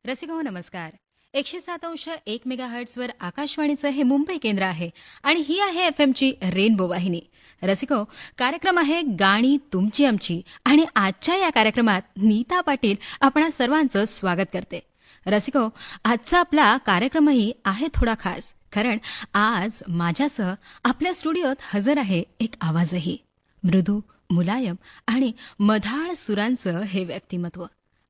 रसिको नमस्कार. 107.1 मेगाहर्ट्झवर आकाशवाणीचं हे मुंबई केंद्र आहे आणि ही आहे FMची रेनबो वाहिनी. रसिको, कार्यक्रम आहे गाणी तुमची आमची आणि आजच्या या कार्यक्रमात नीता पाटील आपणा सर्वांचं स्वागत करते. रसिको, आजचा आपला कार्यक्रमही आहे थोडा खास, कारण आज माझ्यासह आपल्या स्टुडिओत हजर आहे एक आवाजही. मृदू, मुलायम आणि मधाळ सुरांचं हे व्यक्तिमत्व.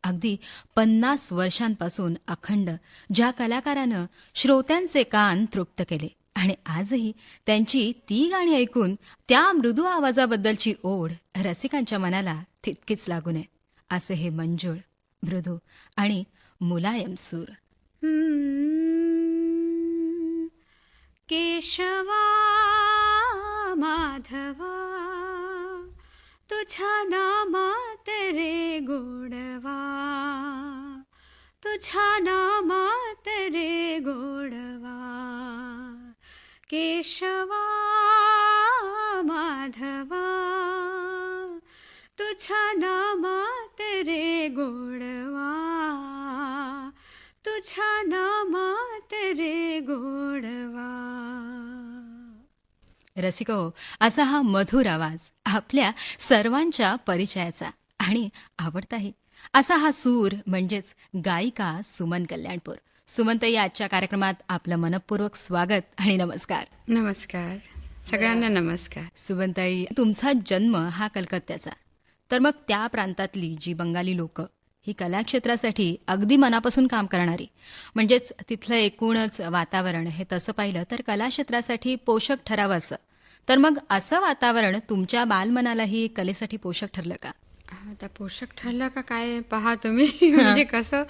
अगदी 50 वर्षांपासून अखंड ज्या कलाकारानं श्रोत्यांचे कान तृप्त केले आणि आजही त्यांची ती गाणी ऐकून त्या मृदू आवाजाबद्दलची ओढ रसिकांच्या मनाला तितकीच लागू नये, असे हे मंजूळ, मृदू आणि मुलायम सूर. केशवा माधवा तुझ्या नामात रे गोडवा, तुझ्या नामात रे गोडवा. केशवा माधवा तुझ्या नामात रे गोडवा, तुझ्या नामात रे गोडवा. रसिको, असा हा मधुर आवाज आपल्या सर्वांच्या परिचयाचा आणि आवडताही. असा हा सूर म्हणजेच गायिका सुमन कल्याणपूर. सुमनताई, आजच्या कार्यक्रमात आपलं मनपूर्वक स्वागत आणि नमस्कार. नमस्कार सगळ्यांना. नमस्कार. सुमनताई, तुमचा जन्म हा कलकत्त्याचा, तर मग त्या प्रांतातली जी बंगाली लोक ही कलाक्षेत्रासाठी अगदी मनापासून काम करणारी, म्हणजेच तिथलं एकूणच वातावरण हे तसं पाहिलं तर कलाक्षेत्रासाठी पोषक ठरावं असं. तर मग असं वातावरण तुमच्या बालमनालाही कलेसाठी पोषक ठरलं का? आता पोषक ठरलं का काय पहा तुम्ही. म्हणजे कसं,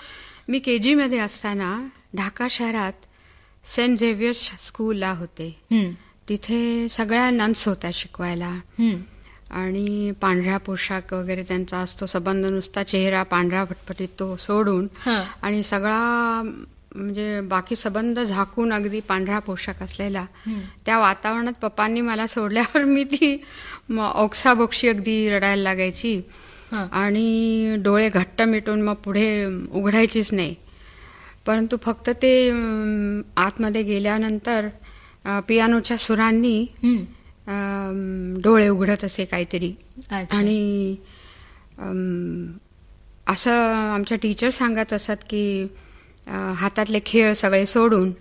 मी KG मध्ये असताना ढाका शहरात सेंट झेवियर्स स्कूलला होते. तिथे सगळ्या नन्स होत्या शिकवायला आणि पांढरा पोशाख वगैरे त्यांचा असतो, संबंध नुसता चेहरा पांढरा फटफटीत तो सोडून आणि सगळा म्हणजे बाकी संबंध झाकून अगदी पांढरा पोशाख असलेला त्या वातावरणात पप्पांनी मला सोडल्यावर मी ती ओक्साबोक्षी अगदी रडायला लागायची आणि डोळे घट्ट मिटून मग पुढे उघडायचीच नाही. परंतु फक्त ते आतमध्ये गेल्यानंतर पियानोच्या सुरांनी डोळे उघडत असे काहीतरी. आणि असं आमच्या टीचर सांगत असत की हातातले खेळ सगळे सोडून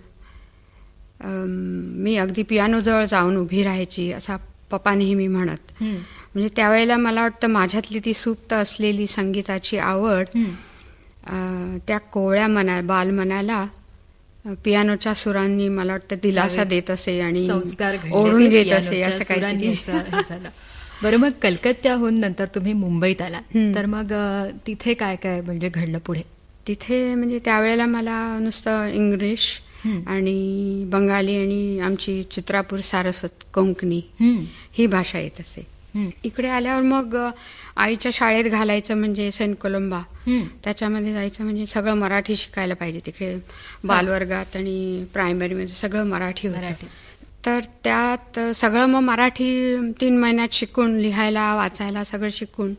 मी अगदी पियानोजवळ जाऊन उभी राहायची, असा पप्पा नेहमी म्हणत. म्हणजे त्यावेळेला मला वाटतं माझ्यातली ती सुप्त असलेली संगीताची आवड त्या कोवळ्या बालमनाला पियानोच्या सुरांनी मला वाटतं दिलासा देत असे आणि ओढून घेत असे, असं काहीतरी झालं. बरं, मग कलकत्त्याहून नंतर तुम्ही मुंबईत आला, तर मग तिथे काय काय म्हणजे घडलं पुढे? तिथे म्हणजे त्यावेळेला मला नुसतं इंग्लिश आणि बंगाली आणि आमची चित्रापूर सारस्वत कोंकणी ही भाषा येत असे. इकडे आल्यावर मग आईच्या शाळेत घालायचं म्हणजे सेंट कोलंबा, त्याच्यामध्ये जायचं म्हणजे सगळं मराठी शिकायला पाहिजे. तिकडे बालवर्गात आणि प्रायमरीमध्ये सगळं मराठी होतं. तर त्यात सगळं मग मराठी 3 महिन्यात शिकून, लिहायला वाचायला सगळं शिकून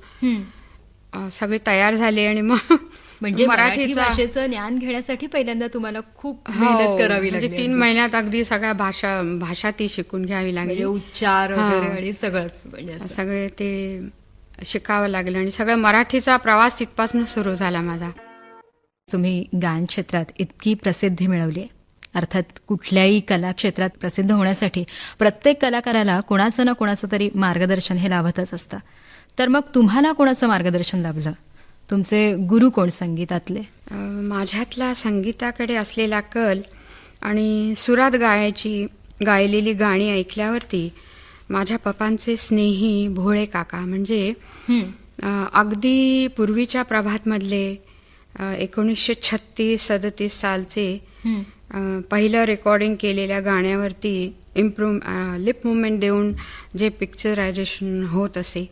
सगळे तयार झाले. आणि मग म्हणजे मराठी भाषेचं ज्ञान घेण्यासाठी पहिल्यांदा तुम्हाला खूप मेहनत करावी लागली. 3 महिन्यात अगदी सगळ्या भाषा ती शिकून घ्यावी लागली, उच्चार वगैरे आणि सगळंच म्हणजे सगळे ते शिकावं लागलं आणि सगळं मराठीचा प्रवास तिथपासून सुरू झाला माझा. तुम्ही गायन क्षेत्रात इतकी प्रसिद्धी मिळवली. अर्थात कुठल्याही कला क्षेत्रात प्रसिद्ध होण्यासाठी प्रत्येक कलाकाराला कोणाचं ना कोणाचं तरी मार्गदर्शन हे लाभतच असतं. तर मग तुम्हाला कोणाचं मार्गदर्शन लाभलं? तुमचे गुरु कोण संगीतातले? माझ्यातला संगीताकडे असलेला कल आणि सुरात गायलेली गाणी ऐकल्यावरती माझ्या पप्पांचे स्नेही भोळे काका, म्हणजे अगदी पूर्वीच्या प्रभातमधले 1936-37 सालचे पहिलं रेकॉर्डिंग केलेल्या गाण्यावरती लिप मुवमेंट देऊन जे पिक्चरायझेशन होत असे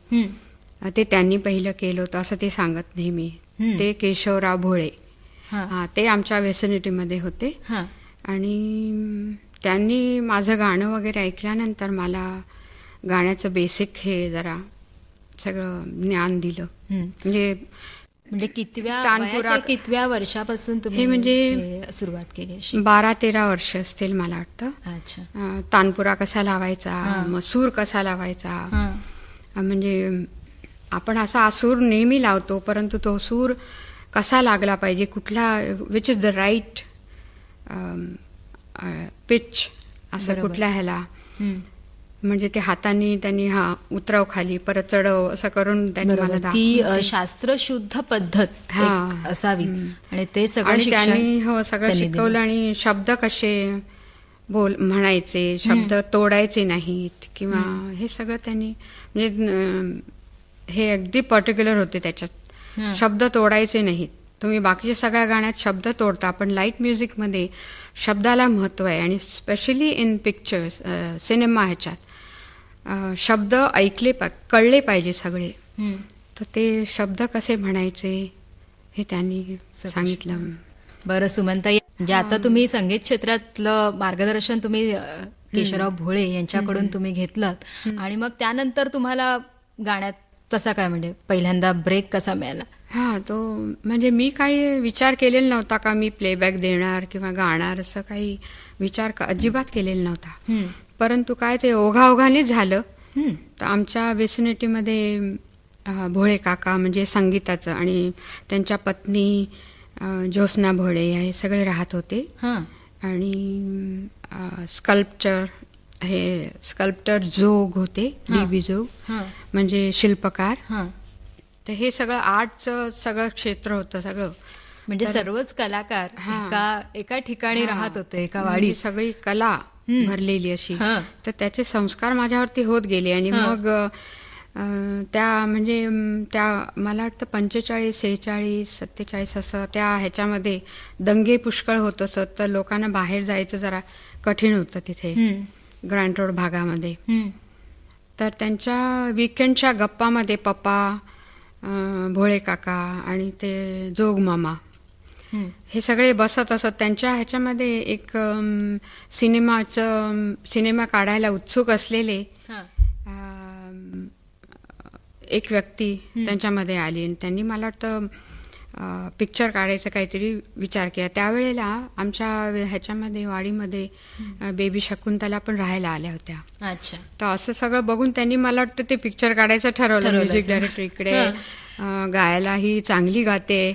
ते त्यांनी पहिलं केलं होतं, असं ते सांगत नेहमी. ते केशवराव भोळे, ते आमच्या व्हेसिनिटीमध्ये होते. आणि त्यांनी माझं गाणं वगैरे ऐकल्यानंतर मला गाण्याचं बेसिक हे जरा सगळं ज्ञान दिलं. म्हणजे म्हणजे तानपुरा- कितव्या वर्षापासून तुम्ही हे म्हणजे हे सुरुवात केली अशी? 12-13 वर्ष असतील मला वाटतं. अच्छा. तानपुरा कसा लावायचा, मग सूर कसा लावायचा, हा. म्हणजे आपण असा सूर नेहमी लावतो, परंतु तो सूर कसा लागला पाहिजे, कुठला, which is the right pitch, असं बरोबर. कुठल्या ह्याला, हम्म. म्हणजे ते हाताने त्यांनी उतरव खाली परत चढव असं करून त्यांनी मला बरोबर. ती दाखवून ते- शास्त्रशुद्ध पद्धत हा. एक असावी आणि ते सगळं आणि शिक्षण त्यांनी सगळं त्यांनी शिकवलं. दिलं. आणि शब्द कसे म्हणायचे, शब्द तोडायचे नाहीत किंवा हे सगळं त्यांनी म्हणजे हे अगदी पर्टिक्युलर होते त्याच्यात. हं. शब्द तोडायचे नाहीत. तुम्ही बाकीच्या सगळ्या गाण्यात शब्द तोडता, पण लाईट म्युझिकमध्ये शब्दाला महत्व आहे. आणि स्पेशली इन पिक्चर्स, सिनेमा ह्याच्यात शब्द कळले पाहिजे सगळे. हम्म. तर ते शब्द कसे म्हणायचे हे त्यांनी सांगितलं. बरं सुमनताई, म्हणजे आता तुम्ही संगीत क्षेत्रातलं मार्गदर्शन तुम्ही केशवराव भोळे यांच्याकडून तुम्ही घेतलं आणि मग त्यानंतर तुम्हाला गाण्यात तसा काय, म्हणजे पहिल्यांदा ब्रेक कसा मिळाला? तो म्हणजे मी काही विचार केलेला नव्हता का मी प्लेबॅक देणार किंवा गाणार, असं काही विचार अजिबात केलेला नव्हता. हम्म. परंतु काय ते ओघाओघानेच झालं. हम्म. तर आमच्या विसिनिटीमध्ये भोळे काका म्हणजे संगीताचं, आणि त्यांच्या पत्नी ज्योत्स्ना भोळे हे सगळे राहत होते. हा. आणि स्कल्प्टर जोग होते, DB जोग, हा. म्हणजे शिल्पकार. हा. तर हे सगळं आर्टचं सगळं क्षेत्र होतं सगळं. म्हणजे सर्वच कलाकार एका ठिकाणी राहत होते, एका म्हणजे वाडीत. सगळी कला भरलेली अशी. हा. तर त्याचे संस्कार माझ्यावरती होत गेले. आणि मग त्या मला वाटतं 45, 46, 47 असं त्या ह्याच्यामध्ये दंगे पुष्कळ होत असत. तर लोकांना बाहेर जायचं जरा कठीण होतं तिथे ग्रँट रोड भागामध्ये. हम्म. तर त्यांच्या वीकेंडच्या गप्पामध्ये पप्पा, भोळे काका आणि ते जोग मामा हम्म. हे सगळे बसत असत. त्यांच्या ह्याच्यामध्ये एक सिनेमा काढायला उत्सुक असलेले हा. एक व्यक्ती त्यांच्यामध्ये आली आणि त्यांनी मला वाटतं पिक्चर काढायचा काहीतरी विचार केला. त्यावेळेला आमच्या ह्याच्यामध्ये वाडीमध्ये बेबी शकुंतला पण राहायला आल्या होत्या. अच्छा. तर असं सगळं बघून त्यांनी मला वाटतं ते पिक्चर काढायचं ठरवलं. म्युझिक डायरेक्टर इकडे, गायलाही चांगली गाते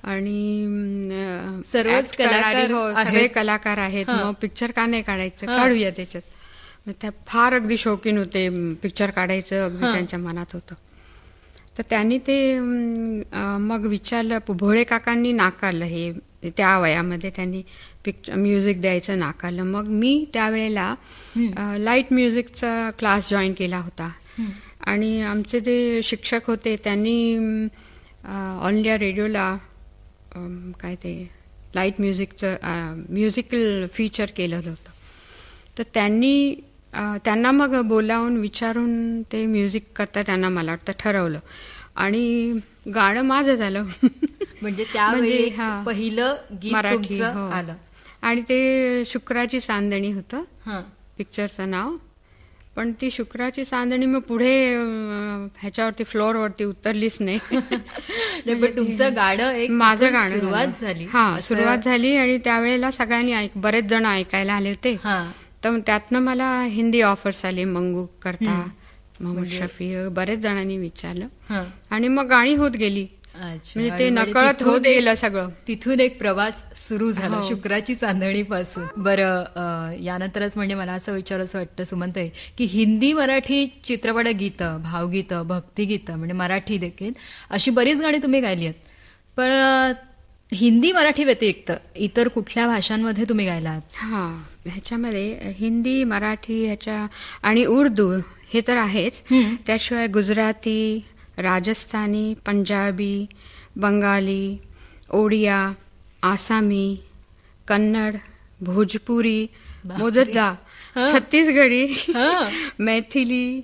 आणि सर्वच act करणारी, कलाकार सगळे आहेत. कलाकार आहेत. मग पिक्चर का नाही काढायचं, काढूया त्याच्यात. मग त्या फार अगदी शौकीन होते, पिक्चर काढायचं अगदी त्यांच्या मनात होतं. तर त्यांनी ते मग विचारलं, भोळे काकांनी नाकारलं. हे त्या वयामध्ये त्यांनी म्युझिक द्यायचं नाकारलं. मग मी त्यावेळेला लाईट म्युझिकचा क्लास जॉईन केला होता. आणि आमचे जे शिक्षक होते त्यांनी ऑल इंडिया रेडिओला काय ते लाईट म्युझिकचं म्युझिकल फीचर केलं होतं. तर त्यांना मग बोलावून विचारून ते म्युझिक करता त्यांना मला वाटतं ठरवलं. आणि गाणं माझं झालं. म्हणजे त्यावेळी हा. पहिलं गीत मराठी, तुमचं हो. आलं. आणि ते शुक्राची चांदणी होतं हा. पिक्चरचं नाव. पण ती शुक्राची चांदणी मग पुढे ह्याच्यावरती फ्लोअरवरती उतरलीच नाही. पण तुमचं गाणं एक माझं तिथून गाणं सुरुवात झालं. झाली. हा, असं- सुरुवात झाली. आणि त्यावेळेला सगळ्यांनी बरेच जण ऐकायला आले होते. हा. तर त्यातनं मला हिंदी ऑफर्स आले, मंगू करता, मोहम्मद शफी, बरेच जणांनी विचारलं. हा. आणि मग गाणी होत गेली. अच्छा. म्हणजे आणि ते नकळत तिथून होत एक- गेलं सगळं. तिथून एक प्रवास सुरू झाला हो. शुक्राची चांदणीपासून. बरं, यानंतरच म्हणजे मला असं विचारायचं वाटतं सुमनताई, की हिंदी मराठी चित्रपट गीतं, भावगीतं, भक्तिगीतं म्हणजे मराठी देखील अशी बरीच गाणी तुम्ही गायली आहेत. पण हिंदी मराठी व्यतिरिक्त इतर कुठल्या भाषांमध्ये तुम्ही गायला आहात? हा, ह्याच्यामध्ये हिंदी, मराठी ह्याच्या आणि उर्दू हे तर आहेच. त्याशिवाय गुजराती, राजस्थानी, पंजाबी, बंगाली, ओडिया, आसामी, कन्नड, भोजपुरी, मोजद्दा, छत्तीसगडी, मैथिली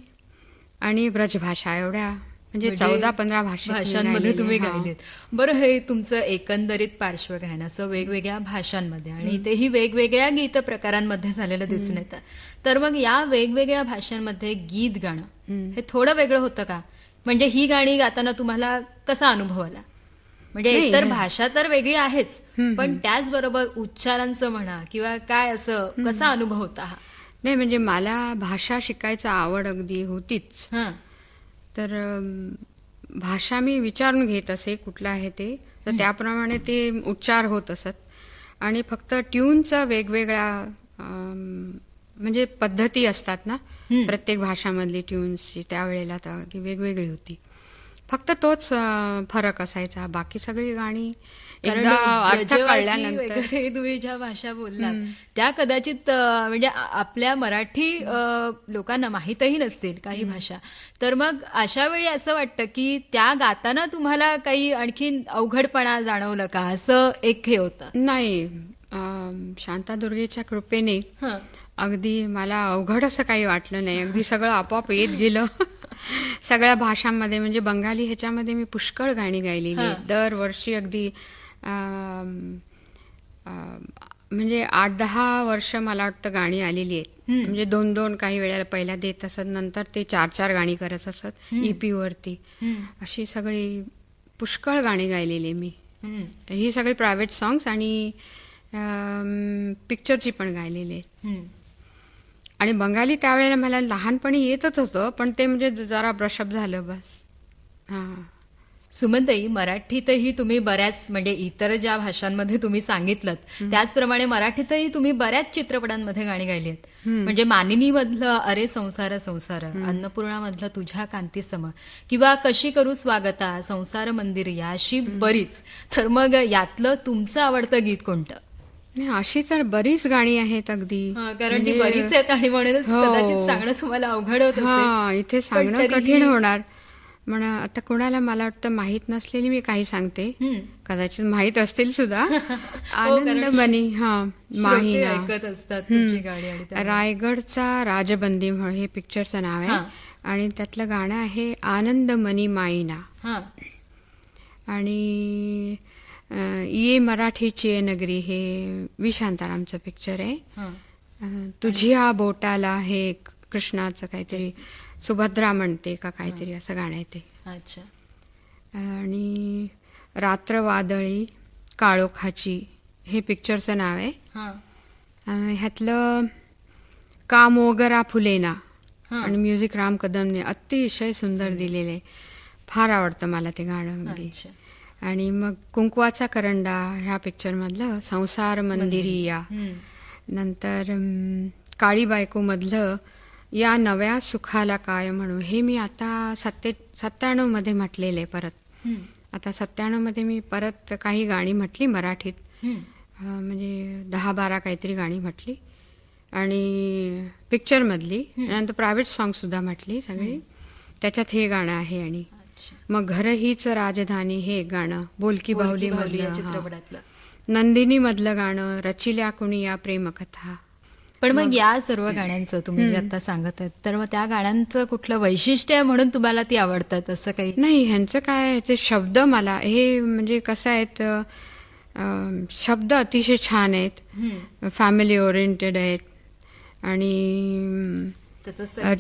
आणि ब्रजभाषा एवढ्या म्हणजे 14-15 भाषांमध्ये तुम्ही गायलेत. बरं, हे तुमचं एकंदरीत पार्श्वगायन असं वेगवेगळ्या भाषांमध्ये आणि तेही वेगवेगळ्या गीत प्रकारांमध्ये झालेलं दिसून येतं. तर मग या वेगवेगळ्या भाषांमध्ये गीत गाणं हे थोडं वेगळं होतं का? म्हणजे ही गाणी गाताना तुम्हाला कसा अनुभव आला? म्हणजे नाही, एकतर भाषा तर वेगळी आहेच, पण त्याचबरोबर उच्चारांचं म्हणा किंवा काय असं कसा अनुभव होता हा? नाही म्हणजे मला भाषा शिकायचा आवड अगदी होतीच. हं. तर भाषा मी विचारून घेत असे कुठलं आहे ते, तर त्याप्रमाणे ते उच्चार होत असत. आणि फक्त ट्यूनचा वेगवेगळ्या म्हणजे पद्धती असतात ना, प्रत्येक भाषामधली ट्यून्सची त्यावेळेला तर ती वेगवेगळी होती. फक्त तोच फरक असायचा. बाकी सगळी गाणी एकदा अर्थ ब्रजवासी कळल्यानंतर वगैरे तुम्ही ज्या भाषा बोललात त्या कदाचित म्हणजे आपल्या मराठी लोकांना माहीतही नसतील काही भाषा. तर मग अशा वेळी असं वाटतं की त्या गाताना तुम्हाला काही आणखीन अवघडपणा जाणवलं का, असं एक हे होतं? नाही. शांतादुर्गेच्या कृपेने हं. अगदी मला अवघड असं काही वाटलं नाही. अगदी सगळं आपोआप येत गेलं. सगळ्या भाषांमध्ये म्हणजे बंगाली ह्याच्यामध्ये मी पुष्कळ गाणी गायलेली आहेत. दरवर्षी अगदी म्हणजे 8-10 वर्ष मला वाटतं गाणी आलेली आहेत. म्हणजे 2-2 काही वेळेला पहिल्या देत असत, नंतर ते 4-4 गाणी करत असत EP वरती. अशी सगळी पुष्कळ गाणी गायलेली मी. ही सगळी प्रायव्हेट सॉंग्स आणि पिक्चरची पण गायलेली आहेत. आणि बंगाली त्यावेळेला मला लहानपणी येतच होतं, पण ते म्हणजे जरा ब्रशअप झालं बस. हां. सुमनताई, मराठीतही तुम्ही बऱ्याच म्हणजे इतर ज्या भाषांमध्ये तुम्ही सांगितलं त्याचप्रमाणे मराठीतही तुम्ही बऱ्याच चित्रपटांमध्ये गाणी गायली आहेत. म्हणजे मानिनी मधलं अरे संसार संसार, अन्नपूर्णा मधलं तुझ्या कांती सम, किंवा कशी करू स्वागता, संसार मंदिर, या अशी बरीच. तर मग यातलं तुमचं आवडतं गीत कोणतं? नाही, अशी तर बरीच गाणी आहेत अगदी. कारण ती बरीच आहेत आणि म्हणूनच कदाचित सांगणं तुम्हाला अवघड होत हा, असेल. इथे सांगणं कठीण होणार. पण आता कोणाला मला वाटतं माहीत नसलेली मी काही सांगते, कदाचित माहीत असतील सुद्धा. आनंदमणी, हा, माहीना, ऐकत असतात तुमची गाणी. आणि रायगडचा राजबंदी हे पिक्चरचं नाव आहे आणि त्यातलं गाणं आहे आनंदमणी माईना. आणि ये मराठीची आहे नगरी हे वि शांतारामचं पिक्चर आहे. तुझ्या बोटाला हे कृष्णाचं काहीतरी सुभद्रा म्हणते का काहीतरी असं गाणं आहे ते. अच्छा. आणि रात्र वादळी काळोखाची हे पिक्चरचं नाव आहे. ह्यातलं का मोगरा फुलेना आणि म्युझिक राम कदमने अतिशय सुंदर दिलेले. फार आवडतं मला ते गाणं अगदी. आणि मग कुंकवाचा करंडा ह्या पिक्चर मधलं संसार मंदिरी या. नंतर काळी बायको मधलं या नव्या सुखाला काय म्हणू, हे मी आता 97 मध्ये म्हटलेले परत. आता 97 मध्ये मी परत काही गाणी म्हटली मराठीत, म्हणजे 10-12 काहीतरी गाणी म्हटली आणि पिक्चर मधली. नंतर प्रायव्हेट सॉंग सुद्धा म्हटली सगळी. त्याच्यात हे गाणं आहे. आणि मग घर हीच राजधानी हे एक गाणं बोलकी बाहुली मधलं चित्रपटातलं. नंदिनी मधलं गाणं रचिल्या कुणी या प्रेमकथा. पण मग या सर्व गाण्यांचं तुम्ही जे आता सांगत आहेत, तर मग त्या गाण्यांचं कुठलं वैशिष्ट्य आहे म्हणून तुम्हाला ती आवडतात असं काही? नाही, ह्यांचं काय, ह्याचे शब्द मला हे म्हणजे कसं आहेत, शब्द अतिशय छान आहेत, फॅमिली ओरिएंटेड आहेत आणि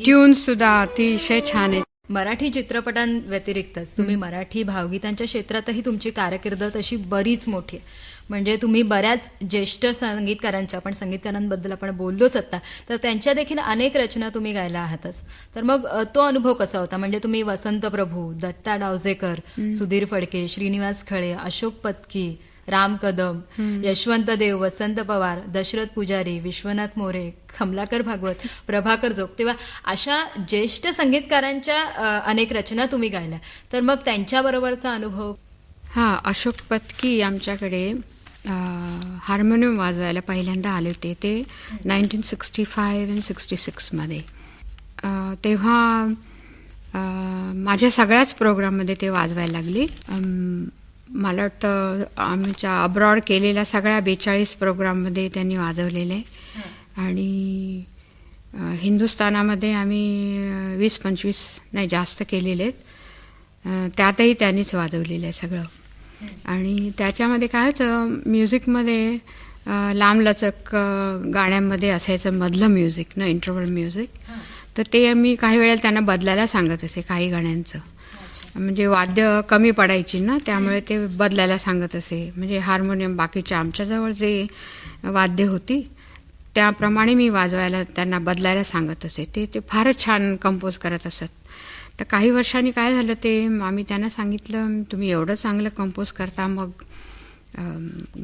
ट्यून्स सुद्धा अतिशय छान आहेत. मराठी चित्रपटांव्यतिरिक्तच तुम्ही मराठी भावगीतांच्या क्षेत्रातही तुमची कारकीर्द तशी बरीच मोठी आहे. म्हणजे तुम्ही बऱ्याच ज्येष्ठ संगीतकारांच्या, आपण संगीतकारांबद्दल आपण बोललोच आता, तर त्यांच्या देखील अनेक रचना तुम्ही गायला आहातच. तर मग तो अनुभव कसा होता? म्हणजे तुम्ही वसंत प्रभू, दत्ता डावजेकर, सुधीर फडके, श्रीनिवास खळे, अशोक पत्की, राम कदम, यशवंत देव, वसंत पवार, दशरथ पुजारी, विश्वनाथ मोरे, कमलाकर भागवत, प्रभाकर जोग, तेव्हा अशा ज्येष्ठ संगीतकारांच्या अनेक रचना तुम्ही गायल्या. तर मग त्यांच्याबरोबरचा अनुभव? हा, अशोक पत्की आमच्याकडे हार्मोनियम वाजवायला पहिल्यांदा आले होते. ते 1965 आणि 66 मध्ये. तेव्हा माझ्या सगळ्याच प्रोग्राममध्ये ते वाजवायला लागली. मला वाटतं आमच्या अब्रॉड केलेल्या सगळ्या 42 प्रोग्राममध्ये त्यांनी वाजवलेले. आणि हिंदुस्थानामध्ये आम्ही 20-25 नाही जास्त केलेले आहेत, त्यातही त्यांनीच वाजवलेलं आहे सगळं. आणि त्याच्यामध्ये काय होतं, म्युझिकमध्ये लांबलचक गाण्यांमध्ये असायचं मधलं म्युझिक ना, इंटरव्हल म्युझिक. तर ते मी काही वेळेला त्यांना बदलायला सांगत असे काही गाण्यांचं. म्हणजे वाद्य कमी पडायची ना, त्यामुळे ते बदलायला सांगत असे. म्हणजे हार्मोनियम बाकीच्या आमच्याजवळ जे वाद्य होती त्याप्रमाणे मी वाजवायला त्यांना बदलायला सांगत असे. ते फारच छान कंपोज करत असत. तर काही वर्षांनी काय झालं, ते आम्ही त्यांना सांगितलं, तुम्ही एवढं चांगलं कंपोज करता, मग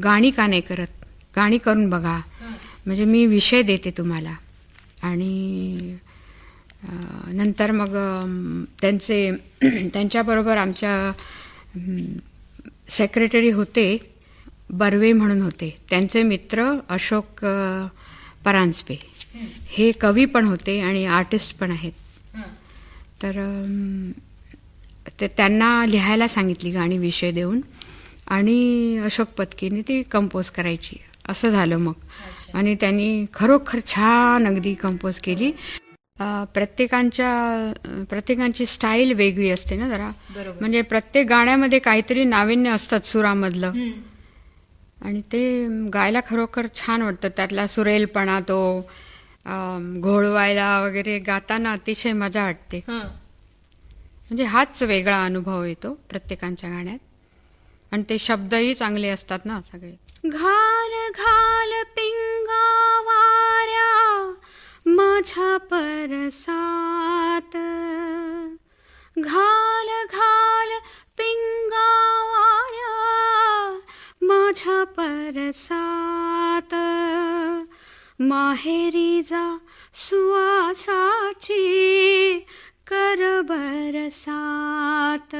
गाणी का नाही करत, गाणी करून बघा, म्हणजे मी विषय देते तुम्हाला. आणि नंतर मग त्यांच्याबरोबर आमच्या सेक्रेटरी होते, बर्वे म्हणून होते, त्यांचे मित्र अशोक परांजपे, हे कवी पण होते आणि आर्टिस्ट पण आहेत. तर ते त्यांना लिहायला सांगितली गाणी विषय देऊन, आणि अशोक पत्कीने ती कंपोज करायची. असं झालं मग. आणि त्यांनी खरोखर छान अगदी कंपोज केली. प्रत्येकांची स्टाईल वेगळी असते ना जरा, म्हणजे प्रत्येक गाण्यामध्ये काहीतरी नाविन्य असतात सुरामधलं, आणि ते गायला खरोखर छान वाटतं. त्यातला सुरेलपणा, तो घोळवायला वगैरे गाताना अतिशय मजा वाटते. म्हणजे हाच वेगळा अनुभव येतो प्रत्येकांच्या गाण्यात. आणि ते शब्दही चांगले असतात ना सगळे. घाल घाल पिंगा वाऱ्या माझ्या परसात, घाल घाल पिंगा वाऱ्या माझ्या परसात, माहेरी जा सुवासाची कर बरसात,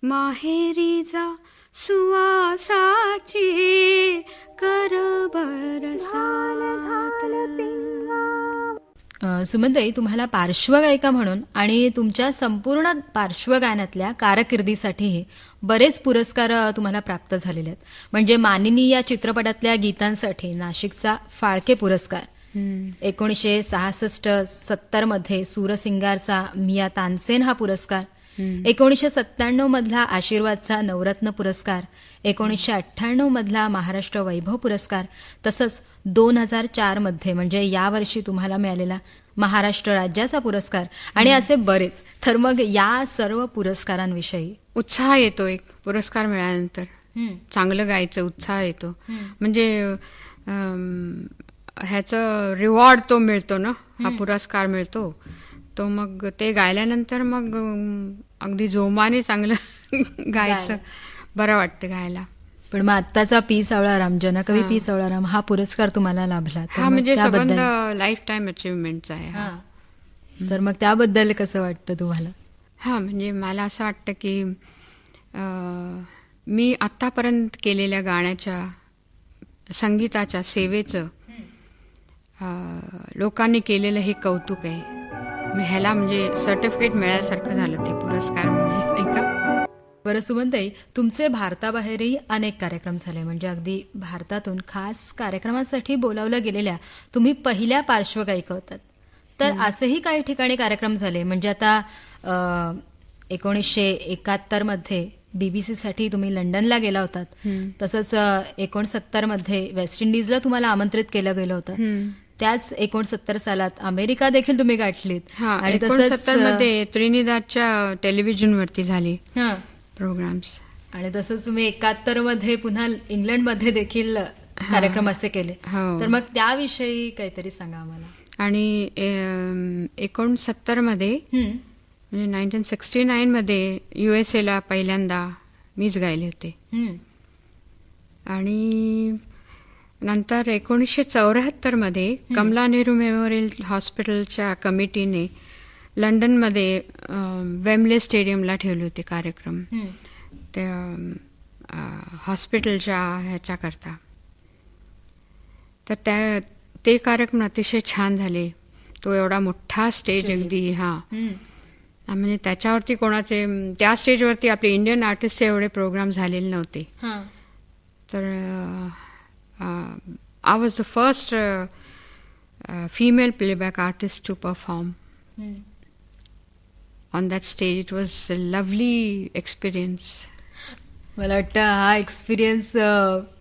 माहेरी जा सुवासाची कर बरसात. सुमनताई, तुम्हाला पार्श्वगायिका म्हणून आणि तुमच्या संपूर्ण पार्श्वगायनातल्या कारकिर्दीसाठीही बरेच पुरस्कार तुम्हाला प्राप्त झालेले आहेत. म्हणजे मानिनी या चित्रपटातल्या गीतांसाठी नाशिकचा फाळके पुरस्कार, 1966-70 मध्ये सूरसिंगारचा मिया तानसेन हा पुरस्कार, 1997 मधला आशीर्वादचा नवरत्न पुरस्कार, 1998 मधला महाराष्ट्र वैभव पुरस्कार, तसंच 2004 मध्ये म्हणजे यावर्षी तुम्हाला मिळालेला महाराष्ट्र राज्याचा पुरस्कार, आणि असे बरेच. तर मग या सर्व पुरस्कारांविषयी उत्साह येतो. एक पुरस्कार मिळाल्यानंतर चांगलं गायचं उत्साह येतो. म्हणजे ह्याचं रिवॉर्ड तो मिळतो ना, हा पुरस्कार मिळतो तो, मग ते गायल्यानंतर मग अगदी जोमाने चांगलं गायचं, बरं वाटतं गायला. पण मग आत्ताचा पी सावळाराम, जनकवी पी सावळाराम हा पुरस्कार तुम्हाला लाभला, हा म्हणजे संबंध लाईफ टाईम अचीवमेंटचा आहे. तर मग त्याबद्दल कसं वाटतं तुम्हाला? हा म्हणजे मला असं वाटतं की मी आतापर्यंत केलेल्या गाण्याच्या, संगीताच्या सेवेचं लोकांनी केलेलं हे कौतुक आहे. ह्याला म्हणजे सर्टिफिकेट मिळाल्यासारखं झालं ते पुरस्कार म्हणजे, नाही का? बरं सुमनताई, तुमचे भारताबाहेरही अनेक कार्यक्रम झाले. म्हणजे अगदी भारतातून खास कार्यक्रमासाठी बोलावल्या गेलेल्या तुम्ही पहिल्या पार्श्वगायिका होतात. तर असेही काही ठिकाणी कार्यक्रम झाले. म्हणजे आता 1971 मध्ये बीबीसीसाठी तुम्ही लंडनला गेला होतात. तसंच 69 मध्ये वेस्ट इंडिजला तुम्हाला आमंत्रित केलं गेलं होतं. त्याच 69 सालात अमेरिका देखील तुम्ही गाठलीत. आणि 69 मध्ये त्रिनिदादच्या टेलिव्हिजनवरती झाली प्रोग्राम्स. आणि तसंच तुम्ही 71 मध्ये पुन्हा इंग्लंडमध्ये देखील कार्यक्रम असे केले. तर मग त्याविषयी काहीतरी सांगा आम्हाला. आणि 69 मध्ये म्हणजे 1969 मध्ये USA पहिल्यांदा मीच गायले होते. आणि नंतर 1974 मध्ये कमला नेहरू मेमोरियल हॉस्पिटलच्या कमिटीने लंडनमध्ये वेम्बले स्टेडियमला ठेवले होते कार्यक्रम, त्या हॉस्पिटलच्या ह्याच्याकरता. तर ते कार्यक्रम अतिशय छान झाले. तो एवढा मोठा स्टेज अगदी, म्हणजे त्याच्यावरती कोणाचे, त्या स्टेजवरती आपले इंडियन आर्टिस्टचे एवढे प्रोग्राम झालेले नव्हते. तर I was the first female playback artist to perform on that stage. It was a lovely experience. मला वाटतं हा एक्सपिरियन्स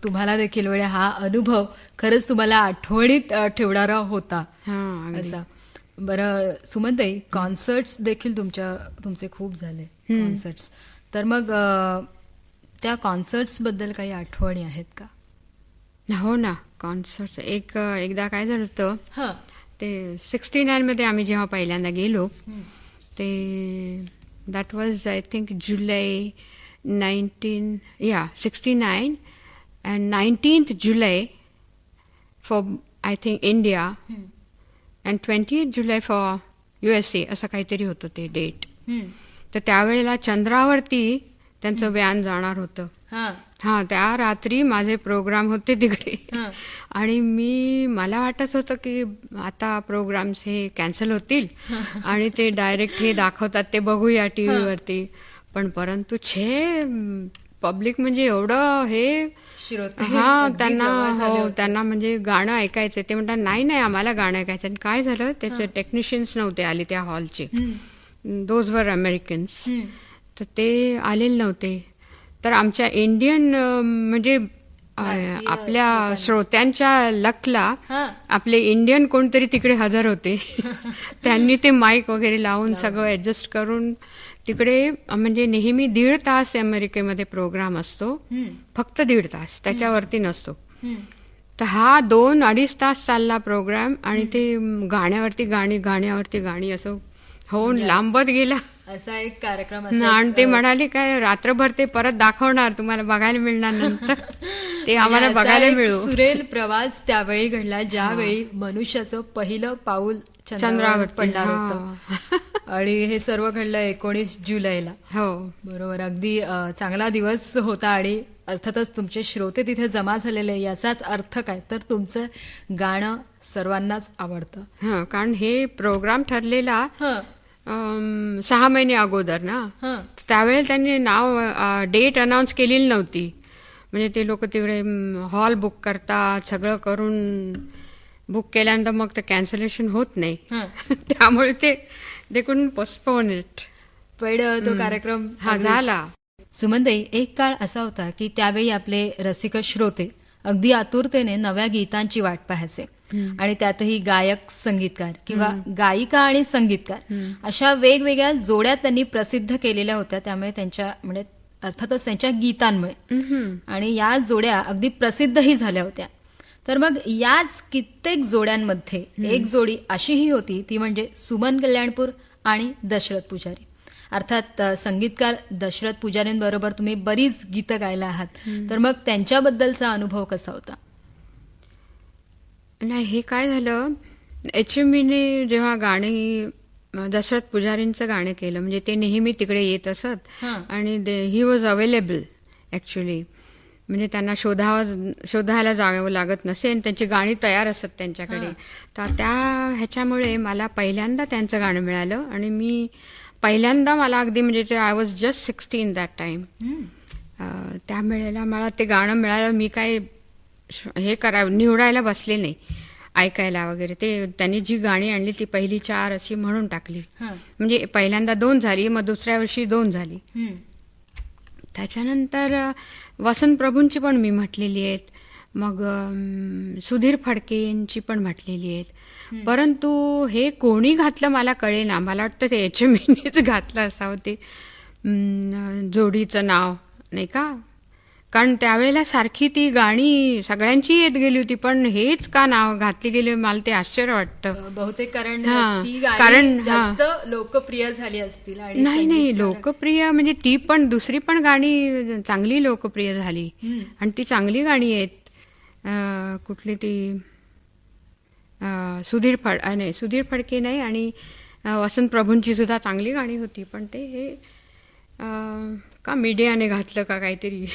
तुम्हाला देखील, म्हणजे हा अनुभव खरंच तुम्हाला आठवणीत ठेवणारा होता असा. बरं सुमनताई, कॉन्सर्ट्स देखील तुमचे खूप झाले. कॉन्सर्ट्स. तर मग त्या कॉन्सर्ट्स बद्दल काही आठवणी आहेत का? हो ना, कॉन्सर्ट एकदा काय झालं होतं, हं. ते 69 मध्ये आम्ही जेव्हा पहिल्यांदा गेलो, ते that was I think July 69 and 19th July for I think India and 20th July for USA, असं काहीतरी होतं ते डेट. तर त्यावेळेला चंद्रावरती त्यांचं व्यान जाणार होतं. हा, त्या रात्री माझे प्रोग्राम होते तिकडे. आणि मला वाटत होतं की आता प्रोग्राम्स हे कॅन्सल होतील आणि ते डायरेक्ट हे दाखवतात ते बघूया टीव्हीवरती. पण परंतु पब्लिक म्हणजे एवढं हे, त्यांना म्हणजे गाणं ऐकायचं. ते म्हणतात नाही आम्हाला गाणं ऐकायचं. आणि काय झालं, त्याचे टेक्निशियन्स नव्हते आले त्या हॉलचे. Those were Americans. तर ते आलेले नव्हते. तर आमच्या इंडियन म्हणजे आपल्या श्रोत्यांच्या लकला आपले इंडियन कोणतरी तिकडे हजर होते. त्यांनी ते माईक वगैरे लावून सगळं ऍडजस्ट करून तिकडे, म्हणजे नेहमी 1.5 तास अमेरिकेमध्ये प्रोग्राम असतो, फक्त 1.5 तास, त्याच्यावरती नसतो. तर हा 2-2.5 तास चालला प्रोग्राम. आणि ते गाण्यावरती गाणी असं होऊन लांबत गेला. असा एक कार्यक्रम. आणि ते म्हणाले काय रात्रभर ते परत दाखवणार, तुम्हाला बघायला मिळणार नंतर. ते आम्हाला बघायला मिळू. सुरेल प्रवास त्यावेळी घडला ज्यावेळी मनुष्याचं पहिलं पाऊल चंद्रावर पडणार होतं. आणि हे सर्व घडलं 19 जुलैला. हो, बरोबर. अगदी चांगला दिवस होता. आणि अर्थातच तुमचे श्रोते तिथे जमा झालेले, याचाच अर्थ काय तर तुमचं गाणं सर्वांनाच आवडतं. कारण हे प्रोग्राम ठरलेला 6 महिने अगोदर ना. त्यावेळेला त्यांनी डेट अनाऊन्स केलेली नव्हती. म्हणजे ते लोक तिकडे हॉल बुक करतात, सगळं करून बुक केल्यानंतर मग ते कॅन्सलेशन होत नाही. त्यामुळे ते कुडंट पोस्टपोन इट. पण तो कार्यक्रम झाला. सुमनताई, एक काळ असा होता की त्यावेळी आपले रसिक श्रोते अगदी आतुरतेने नव्या गीतांची वाट पाहायचे. आणि त्यातही गायक, संगीतकार किंवा गायिका आणि संगीतकार अशा वेगवेगळ्या जोड्या त्यांनी प्रसिद्ध केलेल्या होत्या. त्यामुळे त्यांच्या म्हणजे अर्थातच त्यांच्या गीतांमुळे. आणि या जोड्या अगदी प्रसिद्धही झाल्या होत्या. तर मग याच कित्येक जोड्यांमध्ये एक जोडी अशीही होती, ती म्हणजे सुमन कल्याणपूर आणि दशरथ पुजारी. अर्थात संगीतकार दशरथ पुजारींबरोबर तुम्ही बरीच गीतं गायला आहात. तर मग त्यांच्याबद्दलचा अनुभव कसा होता? नाही, हे काय झालं, HMVने जेव्हा गाणी दशरथ पुजारींचं गाणं केलं, म्हणजे ते नेहमी तिकडे येत असत आणि ही वॉज अवेलेबल ऍक्च्युली. म्हणजे त्यांना शोधायला जावं लागत नसे आणि त्यांची गाणी तयार असत त्यांच्याकडे. तर त्या ह्याच्यामुळे मला पहिल्यांदा त्यांचं गाणं मिळालं. आणि मी पहिल्यांदा मला अगदी म्हणजे I was just 16 that time. त्यावेळेला मला ते गाणं मिळालं. मी काय निवडायला बसले नाही, ऐकायला वगैरे. ते त्यांनी जी गाणी आणली ती पहिली 4 अशी म्हणून टाकली. म्हणजे पहिल्यांदा 2 झाली, मग दुसऱ्या वर्षी 2 झाली. त्याच्यानंतर वसंत प्रभूंची पण मी म्हटलेली आहेत, मग सुधीर फडकेंची पण म्हटलेली आहेत. परंतु हे कोणी घातलं मला कळेना. मला वाटतं ते HMVनेच घातलं असावं ते जोडीचं नाव, नाही का. कारण त्यावेळेला सारखी ती गाणी सगळ्यांची येत गेली होती, पण हेच का नाव घातली गेली, मला ते आश्चर्य वाटतं. बहुतेक कारण जास्त लोकप्रिय झाली असतील. नाही, लोकप्रिय म्हणजे ती पण दुसरी पण गाणी चांगली लोकप्रिय झाली. आणि ती चांगली गाणी आहेत. कुठली ती सुधीर फडके नाही, आणि वसंत प्रभूंची सुद्धा चांगली गाणी होती. पण ते हे का मीडियाने घातलं का काहीतरी,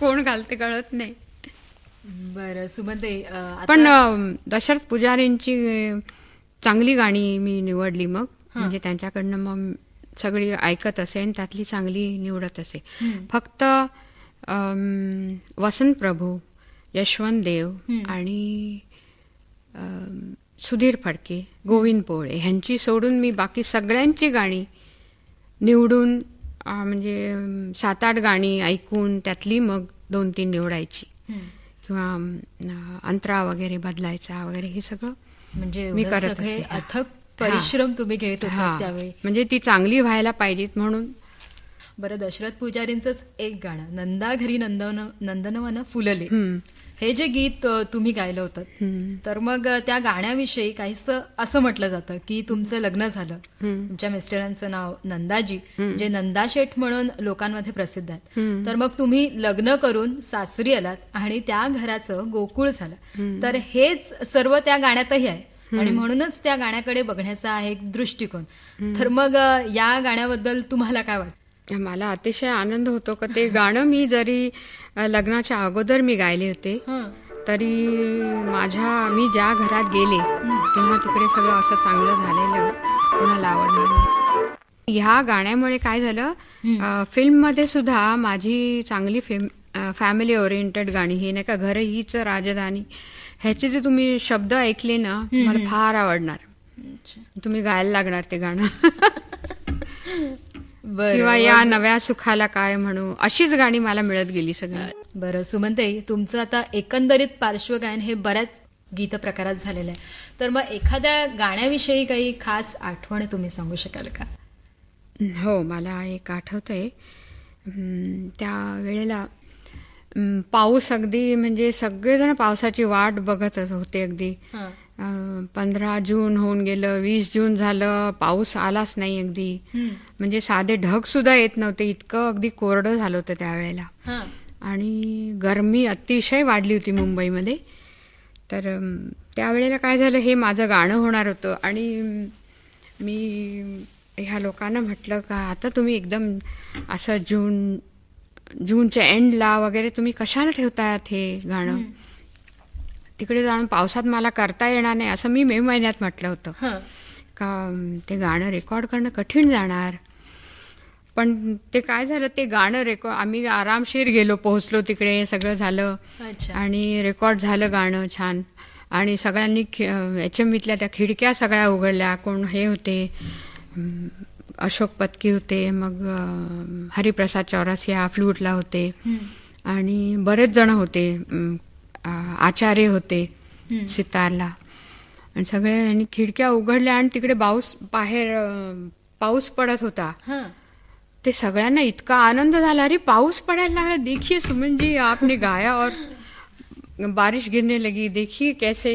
कोण घालते कळत नाही. बरं सुमनताई, पण दशरथ पुजारींची चांगली गाणी मी निवडली. मग म्हणजे त्यांच्याकडनं मग सगळी ऐकत असे, त्यातली चांगली निवडत असे. फक्त वसंत प्रभू, यशवंत देव आणि सुधीर फडके, गोविंद पोळे ह्यांची सोडून मी बाकी सगळ्यांची गाणी निवडून, म्हणजे 7-8 गाणी ऐकून त्यातली मग 2-3 निवडायची, किंवा अंतरा वगैरे बदलायचा वगैरे, हे सगळं म्हणजे मी करत असे. अथक परिश्रम तुम्ही घेत होता त्यावेळी. म्हणजे ती चांगली व्हायला पाहिजेत म्हणून बरं, दशरथ पुजारींचंच एक गाणं, नंदा घरी नंदनवन फुलले, हे जे गीत तुम्ही गायलं होतं, तर मग त्या गाण्याविषयी काहीसं असं म्हटलं जातं की तुमचं लग्न झालं, तुमच्या मिस्टरांचं नाव नंदाजी, जे नंदा शेठ म्हणून लोकांमध्ये प्रसिद्ध आहेत, तर मग तुम्ही लग्न करून सासरी आलात आणि त्या घराचं गोकुळ झालं. तर हेच सर्व त्या गाण्यातही आहे आणि म्हणूनच त्या गाण्याकडे बघण्याचा आहे एक दृष्टिकोन. तर मग या गाण्याबद्दल तुम्हाला काय वाटतं? मला अतिशय आनंद होतो का ते गाणं मी जरी लग्नाच्या अगोदर मी गायले होते तरी मी ज्या घरात गेले तेव्हा तिकडे सगळं असं चांगलं झालेलं कोणाला आवडणार नाही. ह्या गाण्यामुळे काय झालं, फिल्ममध्ये सुद्धा माझी चांगली फॅमिली ओरिएंटेड गाणी, ही नाही का घर हीच राजधानी, ह्याचे जे तुम्ही शब्द ऐकले ना मला फार आवडणार. तुम्ही गायला लागणार ते गाणं. किंवा या नव्या सुखाला काय म्हणू, अशीच गाणी मला मिळत गेली सगळी. बरं सुमनताई, तुमचं आता एकंदरीत पार्श्वगायन हे बऱ्याच गीत प्रकारात झालेलं आहे, तर मग एखाद्या गाण्याविषयी काही खास आठवण तुम्ही सांगू शकाल का? हो, मला एक आठवतंय. त्या वेळेला पाऊस अगदी म्हणजे सगळेजण पावसाची वाट बघत होते. अगदी 15 जून होऊन गेलं, 20 जून झालं, पाऊस आलाच नाही. अगदी म्हणजे साधे ढग सुद्धा येत नव्हते, इतकं अगदी कोरडं झालं होतं त्यावेळेला. आणि गरमी अतिशय वाढली होती मुंबईमध्ये. तर त्यावेळेला काय झालं, हे माझं गाणं होणार होतं आणि मी ह्या लोकांना म्हटलं का आता तुम्ही एकदम असं जूनच्या एंडला वगैरे तुम्ही कशाला ठेवतायत हे गाणं, तिकडे जाऊन पावसात मला करता येणार नाही असं मी मे महिन्यात म्हटलं होतं का ते गाणं रेकॉर्ड करणं कठीण जाणार. पण ते काय झालं, ते गाणं आम्ही आरामशीर गेलो, पोहोचलो तिकडे, सगळं झालं आणि रेकॉर्ड झालं गाणं छान. आणि सगळ्यांनी HMVतल्या त्या खिडक्या सगळ्या उघडल्या. कोण हे होते, अशोक पत्की होते, मग हरिप्रसाद चौरसिया फ्लूटला होते आणि बरेच जण होते, आचार्य होते सितारला, आणि सगळ्यांनी खिडक्या उघडल्या आणि तिकडे बाहेर पाऊस पडत होता. ते सगळ्यांना इतका आनंद झाला, अरे पाऊस पडायला लागला, देखिए सुमन जी आपने गाया और बारिश गिरने लगी, देखिए कैसे.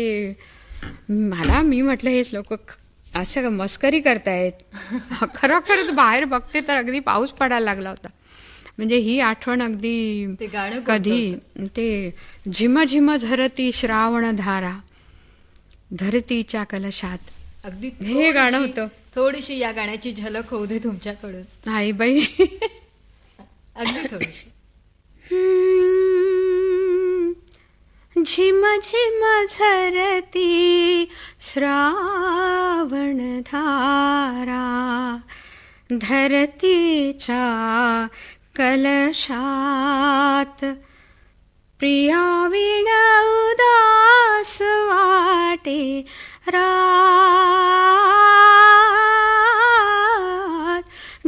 मी म्हटलं हेच लोक असं मस्करी करतायत. खरोखरच बाहेर बघते तर अगदी पाऊस पडायला लागला होता. म्हणजे ही आठवण अगदी कधी ते झिम झिम झरती श्रावण धारा धरतीच्या कलशात, अगदी हे गाणं होतं. थोडीशी या गाण्याची झलक होऊ दे तुमच्याकडून. नाही बाई, अगदी थोडीशी. झिम झिम झरती श्रावण धारा धरतीच्या कलशात, प्रिया वीण उदास वाटे रात,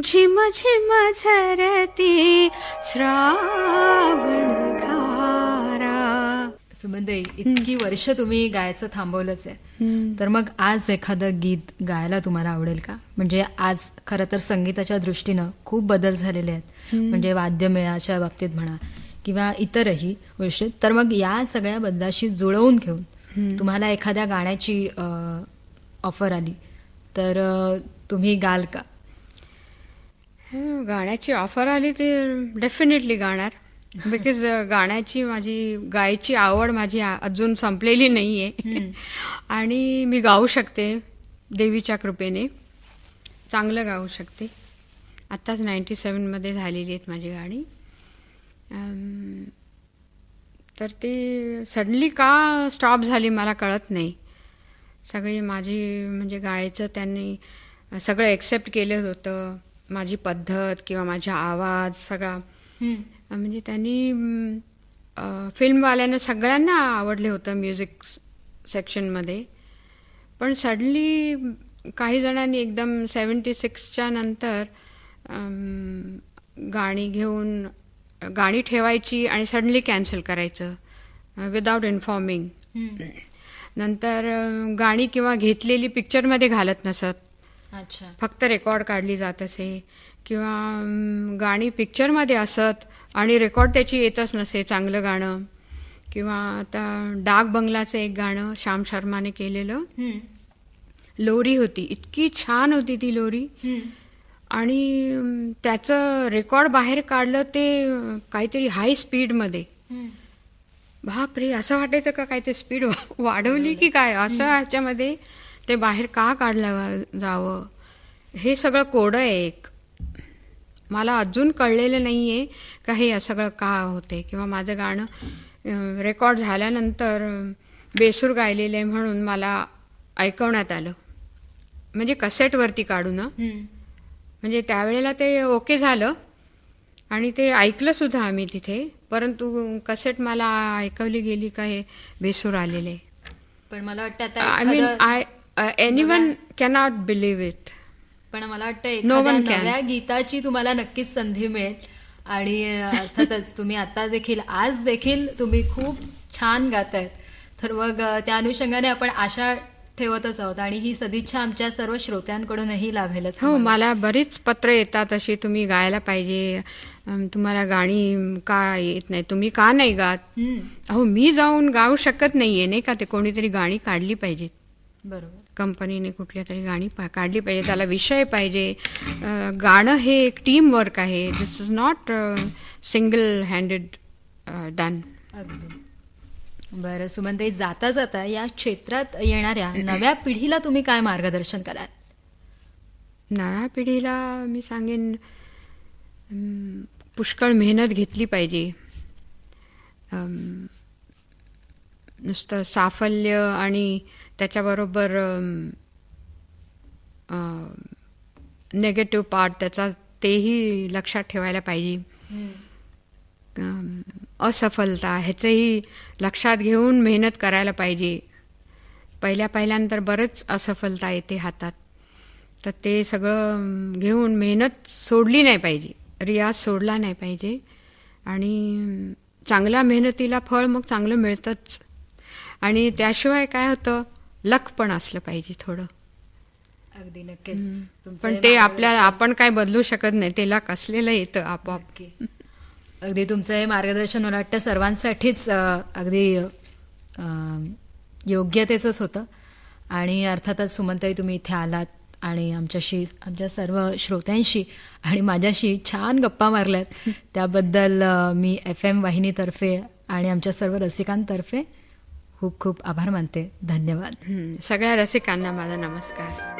झिम झिम झरती श्रावण धारा. सुमनताई, इतकी वर्ष तुम्ही गायचं थांबवलंच आहे, तर मग आज एखादं गीत गायला तुम्हाला आवडेल का? म्हणजे आज खरं तर संगीताच्या दृष्टीनं खूप बदल झालेले आहेत, म्हणजे वाद्यमेळाच्या बाबतीत म्हणा किंवा इतरही गोष्टी. तर मग या सगळ्या बदलाशी जुळवून घेऊन तुम्हाला एखाद्या गाण्याची ऑफर आली तर तुम्ही गाल का? गाण्याची ऑफर आली तर डेफिनेटली गाणार. बिकॉज गाण्याची गायची आवड माझी अजून संपलेली नाहीये आणि मी गाऊ शकते, देवीच्या कृपेने चांगलं गाऊ शकते. आत्ताच 97 मध्ये झालेली आहेत माझी गाणी. तर ते सडनली का स्टॉप झाली मला कळत नाही. सगळी माझी म्हणजे गायचं त्यांनी सगळं एक्सेप्ट केलं होतं, माझी पद्धत किंवा माझा आवाज सगळा. म्हणजे त्यांनी फिल्मवाल्यांना सगळ्यांना आवडले होतं म्युझिक सेक्शनमध्ये. पण सडनली काही जणांनी एकदम 76च्या नंतर गाणी ठेवायची आणि सडनली कॅन्सल करायचं विदाउट इन्फॉर्मिंग. नंतर गाणी किंवा घेतलेली पिक्चरमध्ये घालत नसत, फक्त रेकॉर्ड काढली जात असे किंवा गाणी पिक्चरमध्ये असत आणि रेकॉर्ड त्याची येतच नसे चांगलं गाणं. किंवा आता डाक बंगलाचं एक गाणं श्याम शर्माने केलेलं, लोरी होती, इतकी छान होती ती लोरी. आणि त्याचं रेकॉर्ड बाहेर काढलं ते काहीतरी हाय स्पीडमध्ये. बापरे, असं वाटायचं का काय ते स्पीड वाढवली की काय, असं ह्याच्यामध्ये ते बाहेर का काढलं जावं. हे सगळं कोडं आहे एक. मला अजून कळलेलं नाहीये का हे सगळं का होते. किंवा माझं गाणं रेकॉर्ड झाल्यानंतर बेसूर गायलेलं आहे म्हणून मला ऐकवण्यात आलं, म्हणजे कसेटवरती काढू ना. म्हणजे त्यावेळेला ते ओके झालं आणि ते ऐकलं सुद्धा आम्ही तिथे, परंतु कसेट मला ऐकवली गेली का हे बेसूर आलेले. पण मला वाटतं I mean anyone cannot believe it. पण मला वाटतं एखाद्या नव्या गीताची तुम्हाला नक्कीच संधी मिळेल. आणि अर्थातच तुम्ही आता देखील, आज देखील तुम्ही खूप छान गातायत. तर मग त्या अनुषंगाने आपण आशा ठेवतच आहोत आणि ही सदिच्छा आमच्या सर्व श्रोत्यांकडूनही लाभेलच. हो, मला बरीच पत्र येतात अशी, तुम्ही गायला पाहिजे, तुम्हाला गाणी का येत नाही, तुम्ही का नाही गात. अहो, मी जाऊन गाऊ शकत नाहीये नाही का, ते कोणीतरी गाणी काढली पाहिजेत. बरोबर, कंपनीने कुठल्या तरी गाणी काढली पाहिजे, त्याला विषय पाहिजे. गाणं हे एक टीम वर्क आहे. This is not single handed done. अगदी बरं. सुमनताई, जाता जाता या क्षेत्रात येणाऱ्या नव्या पिढीला तुम्ही काय मार्गदर्शन कराल? नव्या पिढीला मी सांगेन, पुष्कळ मेहनत घेतली पाहिजे. नुसतं साफल्य आणि त्याच्याबरोबर नेगेटिव्ह पार्ट त्याचा, तेही लक्षात ठेवायला पाहिजे. असफलता ह्याचंही लक्षात घेऊन मेहनत करायला पाहिजे. पहिल्यांतर बरंच असफलता येते हातात, तर ते सगळं घेऊन मेहनत सोडली नाही पाहिजे, रियाज सोडला नाही पाहिजे. आणि चांगल्या मेहनतीला फळ मग चांगलं मिळतंच. आणि त्याशिवाय काय होतं, लक पण असलं पाहिजे थोडं. अगदी नक्कीच. पण ते आपण काय बदलू शकत नाही, ते लक असलेलं येतं आपोआप. अगदी तुमचं हे मार्गदर्शन मला वाटतं सर्वांसाठीच अगदी योग्यतेचंच होतं. आणि अर्थातच सुमनताई, तुम्ही इथे आलात आणि आमच्याशी, आमच्या सर्व श्रोत्यांशी आणि माझ्याशी छान गप्पा मारल्यात, त्याबद्दल मी FM वाहिनीतर्फे आणि आमच्या सर्व रसिकांतर्फे खूप खूप आभार मानते. धन्यवाद. सगळ्या रसिकांना माझा नमस्कार.